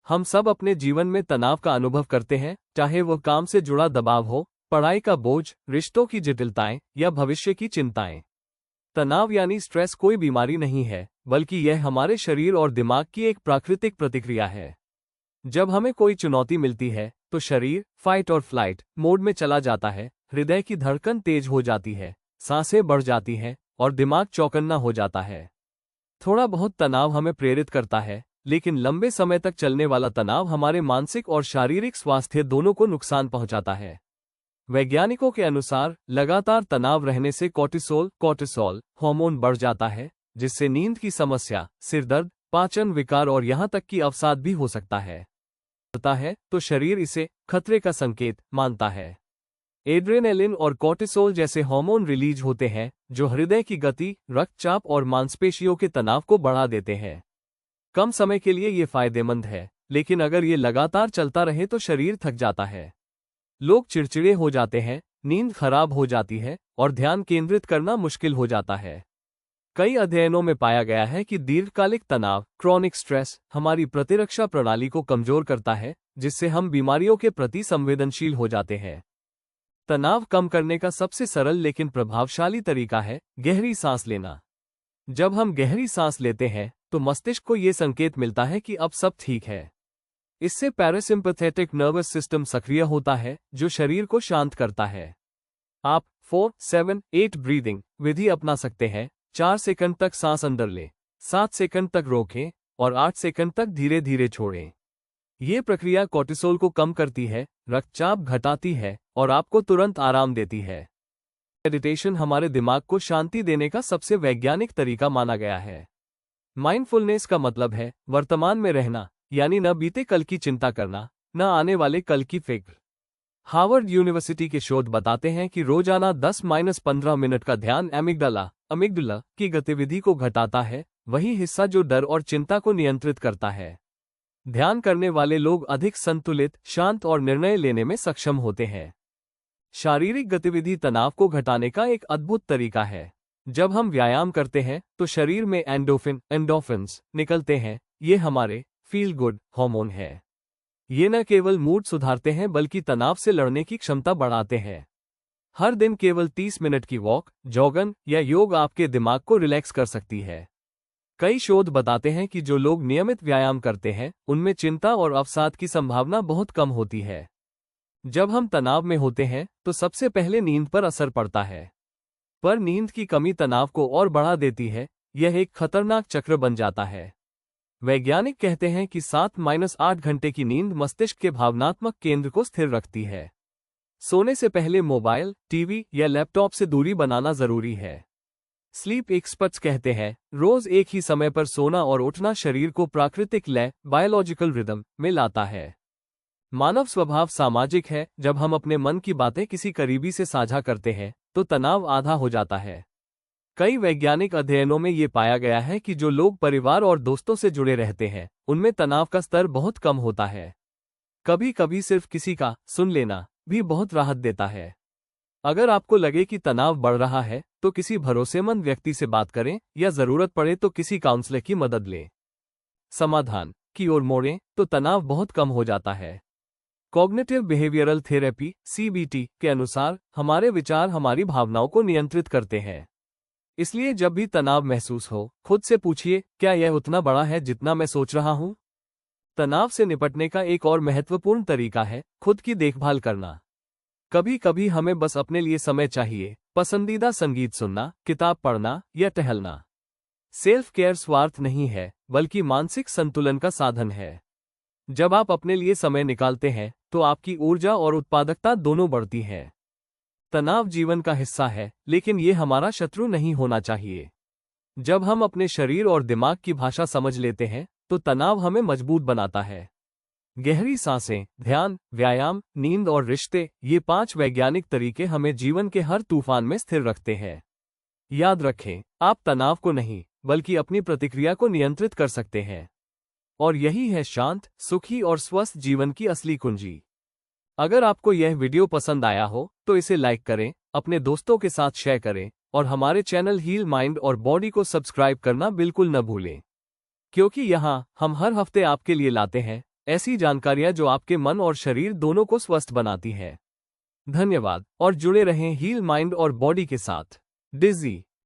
हम सब अपने जीवन में तनाव का अनुभव करते हैं, चाहे वह काम से जुड़ा दबाव हो, पढ़ाई का बोझ, रिश्तों की जटिलताएं या भविष्य की चिंताएं। तनाव यानी स्ट्रेस कोई बीमारी नहीं है, बल्कि यह हमारे शरीर और दिमाग की एक प्राकृतिक प्रतिक्रिया है। जब हमें कोई चुनौती मिलती है तो शरीर फाइट और फ्लाइट मोड में चला जाता है, हृदय की धड़कन तेज हो जाती है, सांसें बढ़ जाती हैं और दिमाग चौकन्ना हो जाता है। थोड़ा बहुत तनाव हमें प्रेरित करता है, लेकिन लंबे समय तक चलने वाला तनाव हमारे मानसिक और शारीरिक स्वास्थ्य दोनों को नुकसान पहुंचाता है। वैज्ञानिकों के अनुसार लगातार तनाव रहने से कोर्टिसोल हार्मोन बढ़ जाता है, जिससे नींद की समस्या, सिरदर्द, पाचन विकार और यहां तक कि अवसाद भी हो सकता है। तो शरीर इसे खतरे का संकेत मानता है। एड्रेनालिन और कोर्टिसोल जैसे हार्मोन रिलीज होते हैं, जो हृदय की गति, रक्तचाप और मांसपेशियों के तनाव को बढ़ा देते हैं। कम समय के लिए ये फायदेमंद है, लेकिन अगर ये लगातार चलता रहे तो शरीर थक जाता है। लोग चिड़चिड़े हो जाते हैं, नींद खराब हो जाती है और ध्यान केंद्रित करना मुश्किल हो जाता है। कई अध्ययनों में पाया गया है कि दीर्घकालिक तनाव, क्रॉनिक स्ट्रेस, हमारी प्रतिरक्षा प्रणाली को कमजोर करता है, जिससे हम बीमारियों के प्रति संवेदनशील हो जाते हैं। तनाव कम करने का सबसे सरल लेकिन प्रभावशाली तरीका है गहरी सांस लेना। जब हम गहरी सांस लेते हैं तो मस्तिष्क को ये संकेत मिलता है कि अब सब ठीक है। इससे पैरासिम्पैथेटिक नर्वस सिस्टम सक्रिय होता है, जो शरीर को शांत करता है। आप 4-7-8 ब्रीदिंग विधि अपना सकते हैं। 4 सेकंड तक सांस अंदर लें, 7 सेकंड तक रोकें और 8 सेकंड तक धीरे धीरे छोड़ें। ये प्रक्रिया कोर्टिसोल को कम करती है, रक्तचाप घटाती है और आपको तुरंत आराम देती है। मेडिटेशन हमारे दिमाग को शांति देने का सबसे वैज्ञानिक तरीका माना गया है। माइंडफुलनेस का मतलब है वर्तमान में रहना, यानी न बीते कल की चिंता करना, न आने वाले कल की फिक्र। हार्वर्ड यूनिवर्सिटी के शोध बताते हैं कि रोजाना 10-15 मिनट का ध्यान अमिग्डाला की गतिविधि को घटाता है, वही हिस्सा जो डर और चिंता को नियंत्रित करता है। ध्यान करने वाले लोग अधिक संतुलित, शांत और निर्णय लेने में सक्षम होते हैं। शारीरिक गतिविधि तनाव को घटाने का एक अद्भुत तरीका है। जब हम व्यायाम करते हैं तो शरीर में एंडोफिन्स निकलते हैं। ये हमारे फील गुड हार्मोन है। ये न केवल मूड सुधारते हैं बल्कि तनाव से लड़ने की क्षमता बढ़ाते हैं। हर दिन केवल 30 मिनट की वॉक, जॉगिंग या योग आपके दिमाग को रिलैक्स कर सकती है। कई शोध बताते हैं कि जो लोग नियमित व्यायाम करते हैं, उनमें चिंता और अवसाद की संभावना बहुत कम होती है। जब हम तनाव में होते हैं तो सबसे पहले नींद पर असर पड़ता है। पर नींद की कमी तनाव को और बढ़ा देती है। यह एक खतरनाक चक्र बन जाता है। वैज्ञानिक कहते हैं कि 7-8 घंटे की नींद मस्तिष्क के भावनात्मक केंद्र को स्थिर रखती है। सोने से पहले मोबाइल, टीवी या लैपटॉप से दूरी बनाना जरूरी है। स्लीप एक्सपर्ट्स कहते हैं, रोज एक ही समय पर सोना और उठना शरीर को प्राकृतिक लय, बायोलॉजिकल रिदम में लाता है। मानव स्वभाव सामाजिक है। जब हम अपने मन की बातें किसी करीबी से साझा करते हैं तो तनाव आधा हो जाता है। कई वैज्ञानिक अध्ययनों में ये पाया गया है कि जो लोग परिवार और दोस्तों से जुड़े रहते हैं, उनमें तनाव का स्तर बहुत कम होता है। कभी कभी सिर्फ किसी का सुन लेना भी बहुत राहत देता है। अगर आपको लगे कि तनाव बढ़ रहा है तो किसी भरोसेमंद व्यक्ति से बात करें या जरूरत पड़े तो किसी काउंसलर की मदद लें। समाधान की ओर मोड़ें तो तनाव बहुत कम हो जाता है। कॉग्निटिव बिहेवियरल थेरेपी (CBT) के अनुसार हमारे विचार हमारी भावनाओं को नियंत्रित करते हैं। इसलिए जब भी तनाव महसूस हो, खुद से पूछिए, क्या यह उतना बड़ा है जितना मैं सोच रहा हूं? तनाव से निपटने का एक और महत्वपूर्ण तरीका है खुद की देखभाल करना। कभी कभी हमें बस अपने लिए समय चाहिए। पसंदीदा संगीत सुनना, किताब पढ़ना या टहलना। सेल्फ केयर स्वार्थ नहीं है, बल्कि मानसिक संतुलन का साधन है। जब आप अपने लिए समय निकालते हैं तो आपकी ऊर्जा और उत्पादकता दोनों बढ़ती है। तनाव जीवन का हिस्सा है, लेकिन ये हमारा शत्रु नहीं होना चाहिए। जब हम अपने शरीर और दिमाग की भाषा समझ लेते हैं तो तनाव हमें मजबूत बनाता है। गहरी सांसें, ध्यान, व्यायाम, नींद और रिश्ते, ये 5 वैज्ञानिक तरीके हमें जीवन के हर तूफान में स्थिर रखते हैं। याद रखें, आप तनाव को नहीं, बल्कि अपनी प्रतिक्रिया को नियंत्रित कर सकते हैं। और यही है शांत, सुखी और स्वस्थ जीवन की असली कुंजी। अगर आपको यह वीडियो पसंद आया हो तो इसे लाइक करें, अपने दोस्तों के साथ शेयर करें और हमारे चैनल हील माइंड और बॉडी को सब्सक्राइब करना बिल्कुल न भूलें, क्योंकि यहाँ हम हर हफ्ते आपके लिए लाते हैं ऐसी जानकारियां जो आपके मन और शरीर दोनों को स्वस्थ बनाती है। धन्यवाद और जुड़े रहें हील माइंड और बॉडी के साथ। डिजी